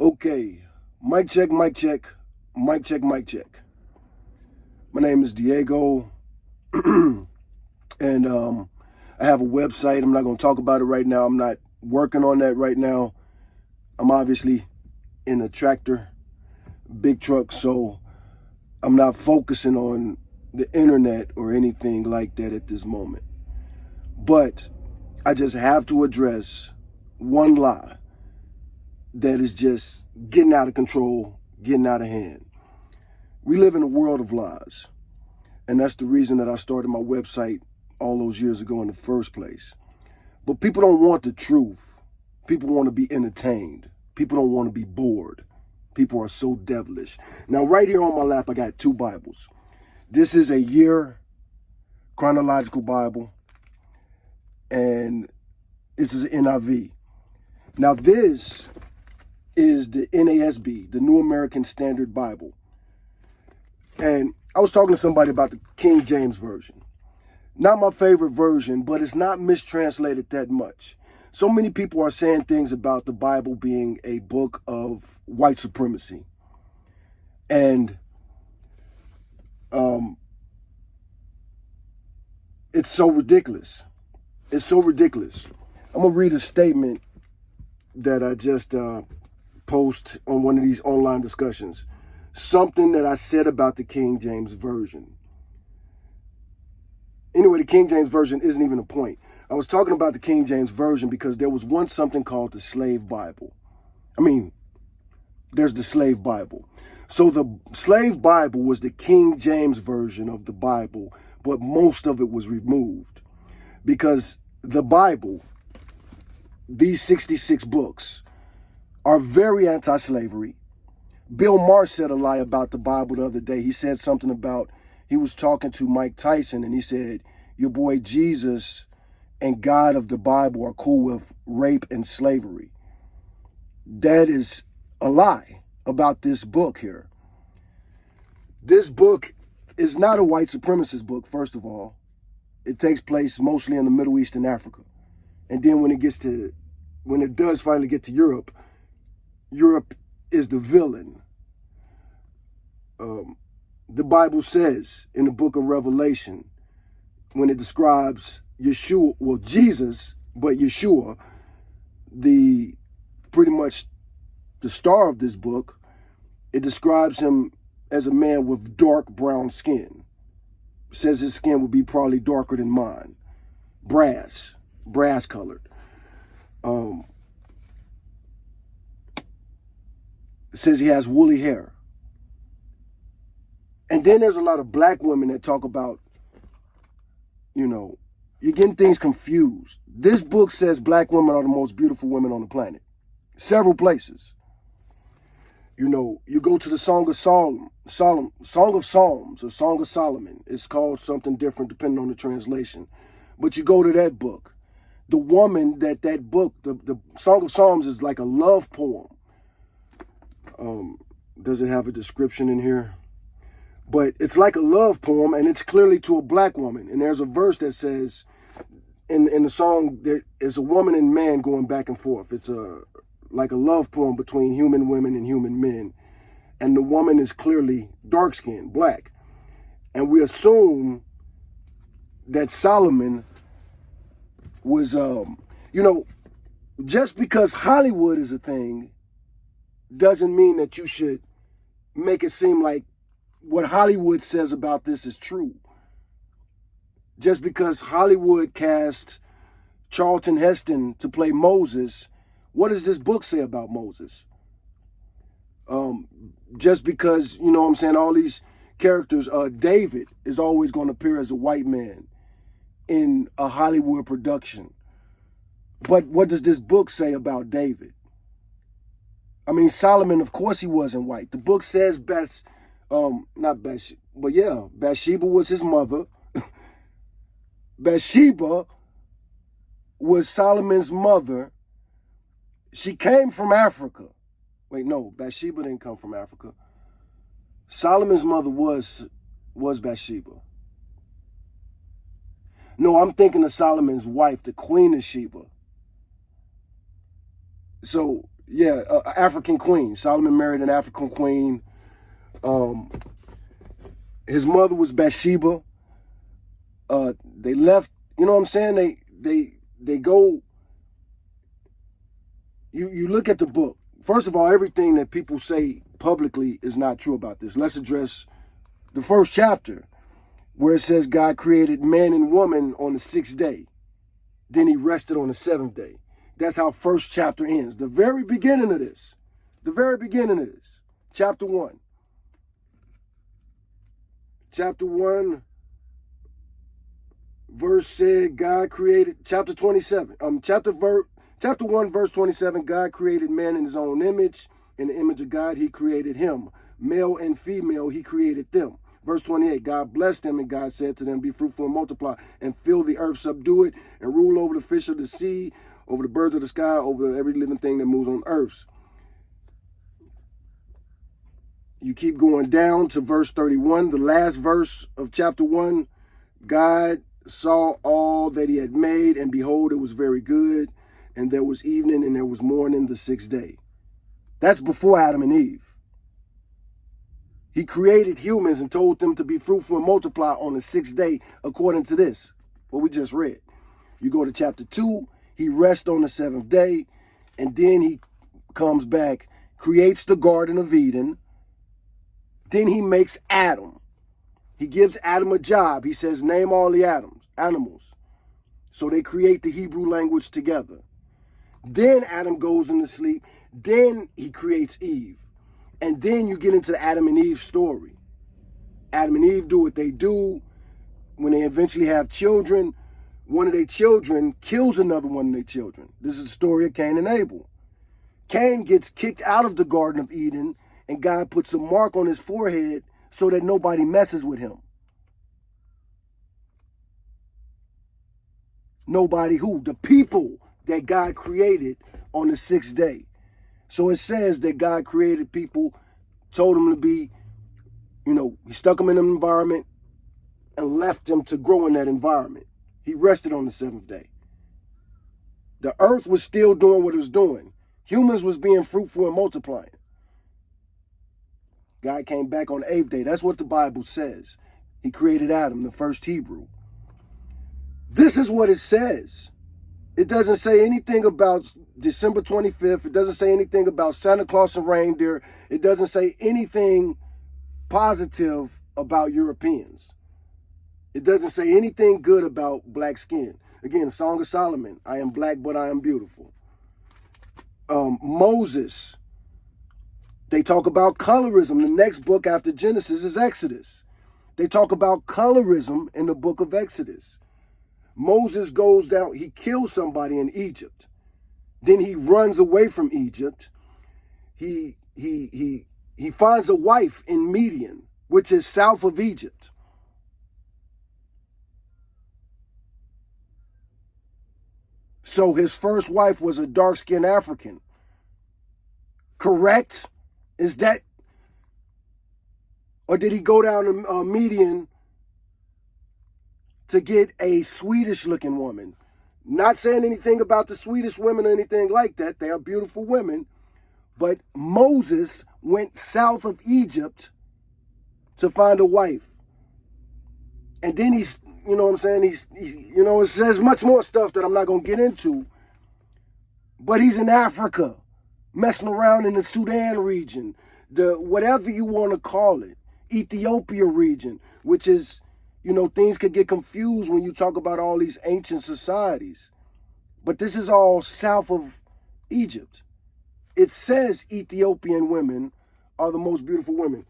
Okay, mic check, mic check, mic check, mic check. My name is Diego, and I have a website. I'm not going to talk about it right now. I'm not working on that right now. I'm obviously in a tractor, big truck, so I'm not focusing on the internet or anything like that at this moment. But I just have to address one lie that is just getting out of control, getting out of hand. We live in a world of lies. And that's the reason that I started my website all those years ago in the first place. But people don't want the truth. People want to be entertained. People don't want to be bored. People are so devilish. Now, right here on my lap, I got two Bibles. This is a year chronological Bible, and this is an NIV. Now, this is the NASB, the New American Standard Bible. And I was talking to somebody about the King James Version. Not my favorite version, but it's not mistranslated that much. So many people are saying things about the Bible being a book of white supremacy. And it's so ridiculous. It's so ridiculous. I'm going to read a statement that I just post on one of these online discussions. Something that I said about the King James Version. Anyway, the King James Version isn't even a point. I was talking about the King James Version because there was once something called the Slave Bible. There's the Slave Bible. So the Slave Bible was the King James Version of the Bible, but most of it was removed because the Bible, these 66 books, are very anti-slavery. Bill Marr said a lie about the Bible the other day. He said something about, he was talking to Mike Tyson, and he said, your boy Jesus and God of the Bible are cool with rape and slavery. That is a lie about this book here. This book is not a white supremacist book, first of all. It takes place mostly in the Middle East and Africa. And then when it does finally get to Europe, Europe is the villain. The Bible says in the book of Revelation, when it describes Yeshua, well, Jesus, but Yeshua, pretty much the star of this book, it describes him as a man with dark brown skin. It says his skin will be probably darker than mine. Brass colored. It says he has woolly hair. And then there's a lot of black women that talk about, you're getting things confused. This book says black women are the most beautiful women on the planet. Several places. You go to the Song of Psalms or Song of Solomon. It's called something different depending on the translation. But you go to that book. The woman that book, the Song of Psalms is like a love poem. Does it have a description in here? But it's like a love poem, and it's clearly to a black woman. And there's a verse that says, in the song, there is a woman and man going back and forth. It's like a love poem between human women and human men. And the woman is clearly dark-skinned, black. And we assume that Solomon was, just because Hollywood is a thing doesn't mean that you should make it seem like what Hollywood says about this is true. Just because Hollywood cast Charlton Heston to play Moses, what does this book say about Moses? Just because, all these characters, David is always going to appear as a white man in a Hollywood production. But what does this book say about David? Solomon, of course he wasn't white. The book says Bathsheba was his mother. Bathsheba was Solomon's mother. She came from Africa. Wait, no, Bathsheba didn't come from Africa. Solomon's mother was Bathsheba. No, I'm thinking of Solomon's wife, the Queen of Sheba. So Yeah, African queen. Solomon married an African queen. His mother was Bathsheba. They left. You know what I'm saying? They go. You look at the book. First of all, everything that people say publicly is not true about this. Let's address the first chapter, where it says God created man and woman on the 6th day. Then he rested on the 7th day. That's how first chapter ends. The very beginning of this. The very beginning of this. Chapter 1. Chapter 1, verse said God created, chapter 27. Chapter 1, verse 27, God created man in his own image. In the image of God, he created him. Male and female, he created them. Verse 28, God blessed them, and God said to them, be fruitful and multiply, and fill the earth, subdue it, and rule over the fish of the sea, over the birds of the sky, over every living thing that moves on earth. You keep going down to verse 31, the last verse of chapter 1. God saw all that he had made, and behold, it was very good. And there was evening, and there was morning, the 6th day. That's before Adam and Eve. He created humans and told them to be fruitful and multiply on the 6th day, according to this, what we just read. You go to chapter 2, he rests on the 7th day, and then he comes back, creates the Garden of Eden. Then he makes Adam. He gives Adam a job. He says, name all the animals. So they create the Hebrew language together. Then Adam goes into sleep. Then he creates Eve. And then you get into the Adam and Eve story. Adam and Eve do what they do. When they eventually have children, one of their children kills another one of their children. This is the story of Cain and Abel. Cain gets kicked out of the Garden of Eden, and God puts a mark on his forehead so that nobody messes with him. Nobody who? The people that God created on the 6th day. So it says that God created people, told them to be, he stuck them in an environment and left them to grow in that environment. He rested on the 7th day. The earth was still doing what it was doing. Humans was being fruitful and multiplying. God came back on the 8th day. That's what the Bible says. He created Adam, the first Hebrew. This is what it says. It doesn't say anything about December 25th. It doesn't say anything about Santa Claus and reindeer. It doesn't say anything positive about Europeans. It doesn't say anything good about black skin. Again, Song of Solomon, I am black, but I am beautiful. Moses, they talk about colorism. The next book after Genesis is Exodus. They talk about colorism in the book of Exodus. Moses goes down, he kills somebody in Egypt. Then he runs away from Egypt. He finds a wife in Midian, which is south of Egypt. So his first wife was a dark-skinned African. Correct? Is that, or did he go down to Midian to get a Swedish-looking woman? Not saying anything about the Swedish women or anything like that. They are beautiful women. But Moses went south of Egypt to find a wife. And then he's, you know what I'm saying? It says much more stuff that I'm not going to get into. But he's in Africa, messing around in the Sudan region, the whatever you want to call it, Ethiopia region, which is, things could get confused when you talk about all these ancient societies. But this is all south of Egypt. It says Ethiopian women are the most beautiful women.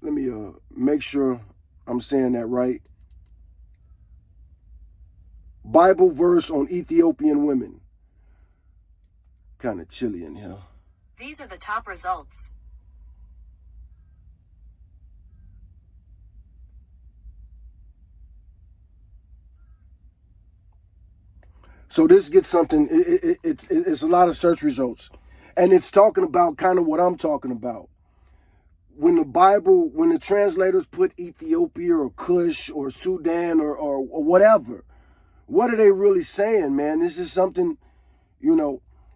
Let me make sure I'm saying that right. Bible verse on Ethiopian women. Kind of chilly in here. These are the top results. So this gets something, it's a lot of search results. And it's talking about kind of what I'm talking about. When the translators put Ethiopia or Kush or Sudan or whatever, what are they really saying, man? This is something,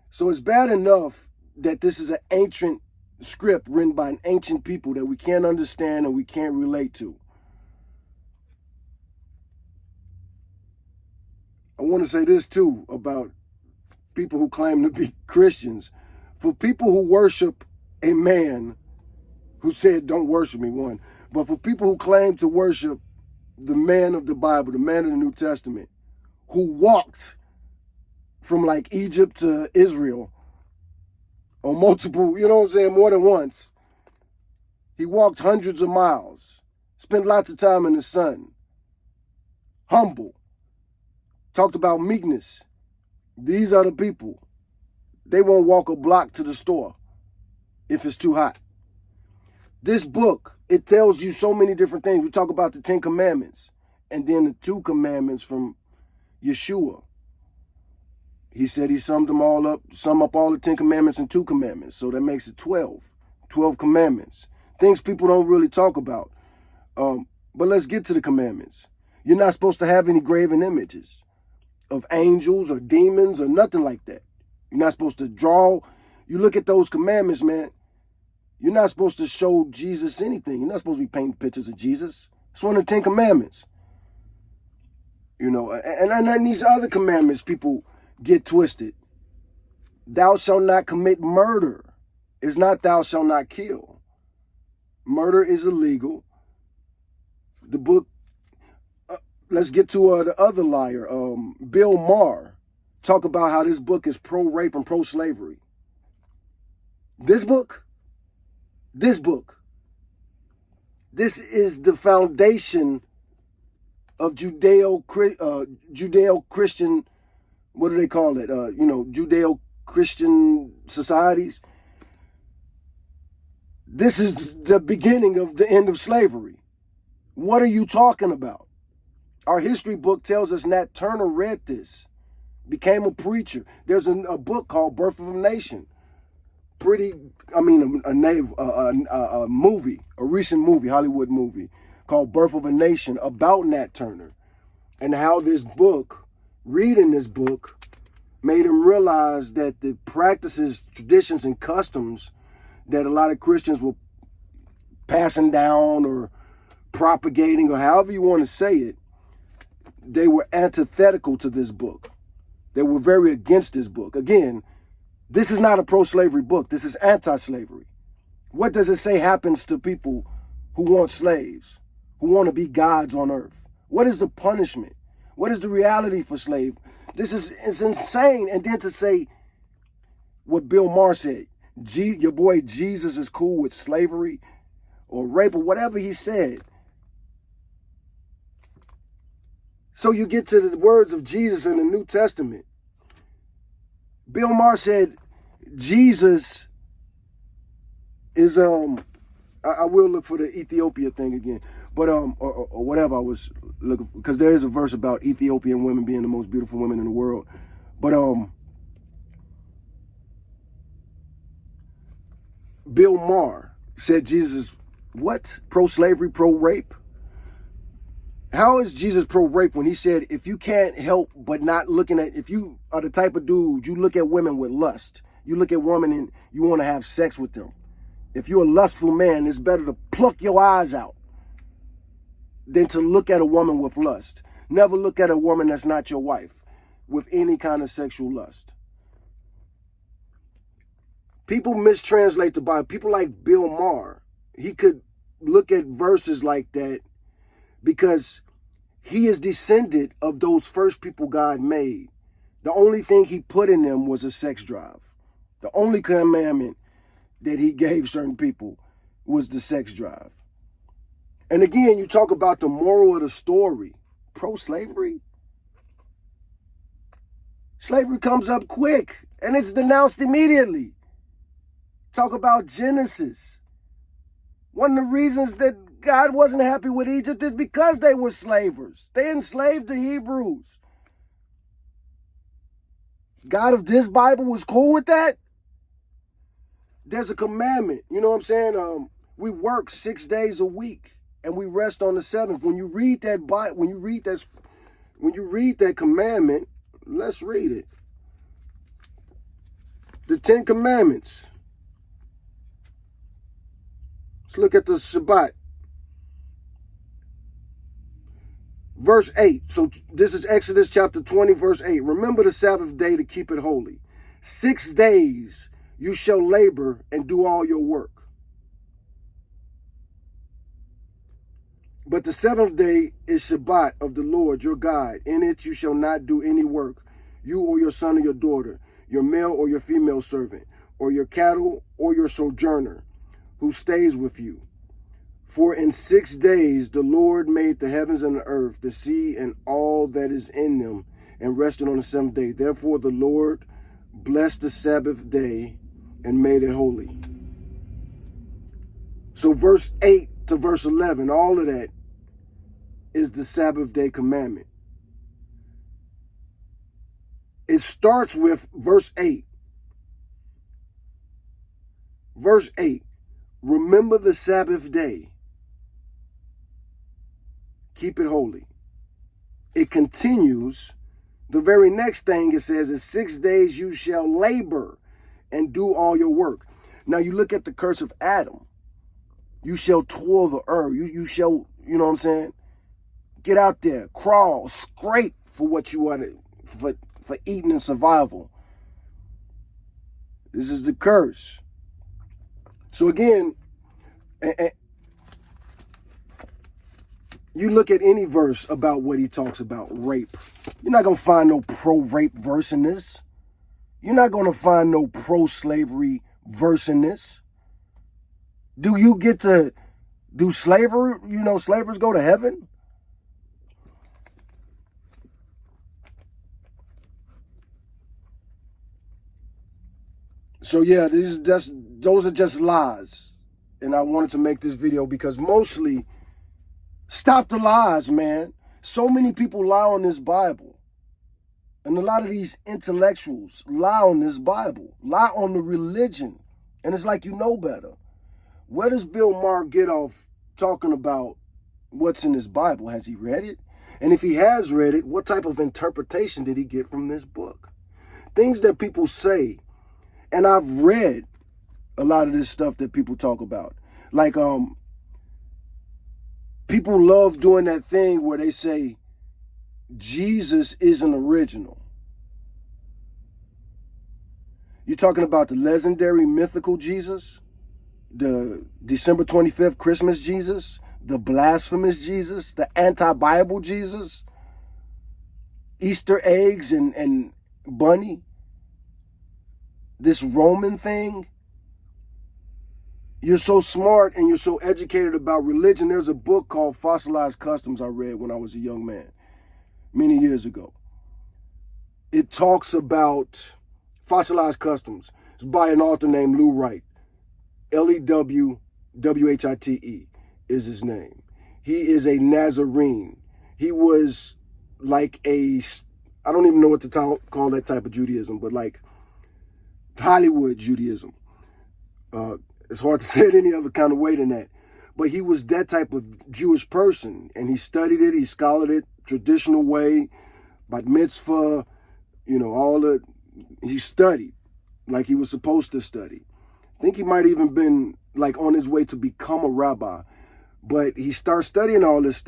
So it's bad enough that this is an ancient script written by an ancient people that we can't understand and we can't relate to. I want to say this too about people who claim to be Christians. For people who worship a man who said, don't worship me, one. But for people who claim to worship the man of the Bible, the man of the New Testament, who walked from like Egypt to Israel on multiple, you know what I'm saying, more than once. He walked hundreds of miles, spent lots of time in the sun, humble, talked about meekness. These are the people. They won't walk a block to the store if it's too hot. This book, it tells you so many different things. We talk about the 10 Commandments and then the 2 commandments from Yeshua. He said he sum up all the 10 commandments in 2 commandments. So that makes it 12 commandments. Things people don't really talk about. But let's get to the commandments. You're not supposed to have any graven images of angels or demons or nothing like that. You're not supposed to draw. You look at those commandments, man. You're not supposed to show Jesus anything. You're not supposed to be painting pictures of Jesus. It's one of the 10 commandments. You know, and these other commandments, people get twisted. Thou shalt not commit murder. It's not thou shalt not kill. Murder is illegal. The book, let's get to the other liar, Bill Marr. Talk about how this book is pro-rape and pro-slavery. This is the foundation of Judeo-Christian, what do they call it? Judeo-Christian societies. This is the beginning of the end of slavery. What are you talking about? Our history book tells us Nat Turner read this, became a preacher. There's a book called Birth of a Nation. A recent movie, Hollywood movie, called Birth of a Nation about Nat Turner and how this book, reading this book, made him realize that the practices, traditions, and customs that a lot of Christians were passing down or propagating or however you want to say it, they were antithetical to this book. They were very against this book. Again, this is not a pro-slavery book. This is anti-slavery. What does it say happens to people who want slaves, who want to be gods on earth? What is the punishment? What is the reality for slave? It's insane. And then to say what Bill Marr said, your boy Jesus is cool with slavery or rape or whatever he said. So you get to the words of Jesus in the New Testament. Bill Marr said Jesus is I will look for the Ethiopia thing again, but or whatever I was looking for, because there is a verse about Ethiopian women being the most beautiful women in the world. But Bill Marr said Jesus what? Pro-slavery, pro-rape? How is Jesus pro-rape when he said, if you can't help but not looking at, if you are the type of dude, you look at women with lust, you look at women and you want to have sex with them. If you're a lustful man, it's better to pluck your eyes out than to look at a woman with lust. Never look at a woman that's not your wife with any kind of sexual lust. People mistranslate the Bible. People like Bill Marr, he could look at verses like that because he is descended of those first people God made. The only thing he put in them was a sex drive. The only commandment that he gave certain people was the sex drive. And again, you talk about the moral of the story. Pro-slavery? Slavery comes up quick and it's denounced immediately. Talk about Genesis. One of the reasons that God wasn't happy with Egypt is because they were slavers. They enslaved the Hebrews. God of this Bible was cool with that? There's a commandment, you know what I'm saying? We work 6 days a week and we rest on the seventh. When you read that commandment, let's read it. The Ten Commandments. Let's look at the Shabbat. Verse 8. So this is Exodus chapter 20, verse 8. Remember the Sabbath day to keep it holy. 6 days you shall labor and do all your work. But the seventh day is Shabbat of the Lord your God. In it you shall not do any work, you or your son or your daughter, your male or your female servant, or your cattle or your sojourner who stays with you. For in 6 days the Lord made the heavens and the earth, the sea and all that is in them, and rested on the seventh day. Therefore the Lord blessed the Sabbath day and made it holy. So verse 8 to verse 11, all of that is the Sabbath day commandment. It starts with verse 8. Verse 8, remember the Sabbath day. Keep it holy. It continues. The very next thing it says is 6 days you shall labor and do all your work. Now you look at the curse of Adam. You shall toil the earth. You shall, you know what I'm saying? Get out there, crawl, scrape for what you want for eating and survival. This is the curse. So again, you look at any verse about what he talks about, rape. You're not going to find no pro-rape verse in this. You're not going to find no pro-slavery verse in this. Do you get to do slavery? You know, slavers go to heaven? So yeah, those are just lies. And I wanted to make this video because mostly, stop the lies, man. So many people lie on this Bible. And a lot of these intellectuals lie on this Bible, lie on the religion. And it's like you know better. Where does Bill Marr get off talking about what's in this Bible? Has he read it? And if he has read it, what type of interpretation did he get from this book? Things that people say. And I've read a lot of this stuff that people talk about. Like, people love doing that thing where they say Jesus isn't original. You're talking about the legendary mythical Jesus, the December 25th Christmas Jesus, the blasphemous Jesus, the anti-Bible Jesus, Easter eggs and bunny, this Roman thing. You're so smart and you're so educated about religion. There's a book called Fossilized Customs I read when I was a young man, many years ago. It talks about fossilized customs. It's by an author named Lew Wright. Lewwhite is his name. He is a Nazarene. He was like I don't even know what to call that type of Judaism, but like Hollywood Judaism. It's hard to say it any other kind of way than that. But he was that type of Jewish person. And he studied it. He scholared it traditional way. Bat mitzvah, you know, he studied like he was supposed to study. I think he might even been like on his way to become a rabbi. But he starts studying all this stuff.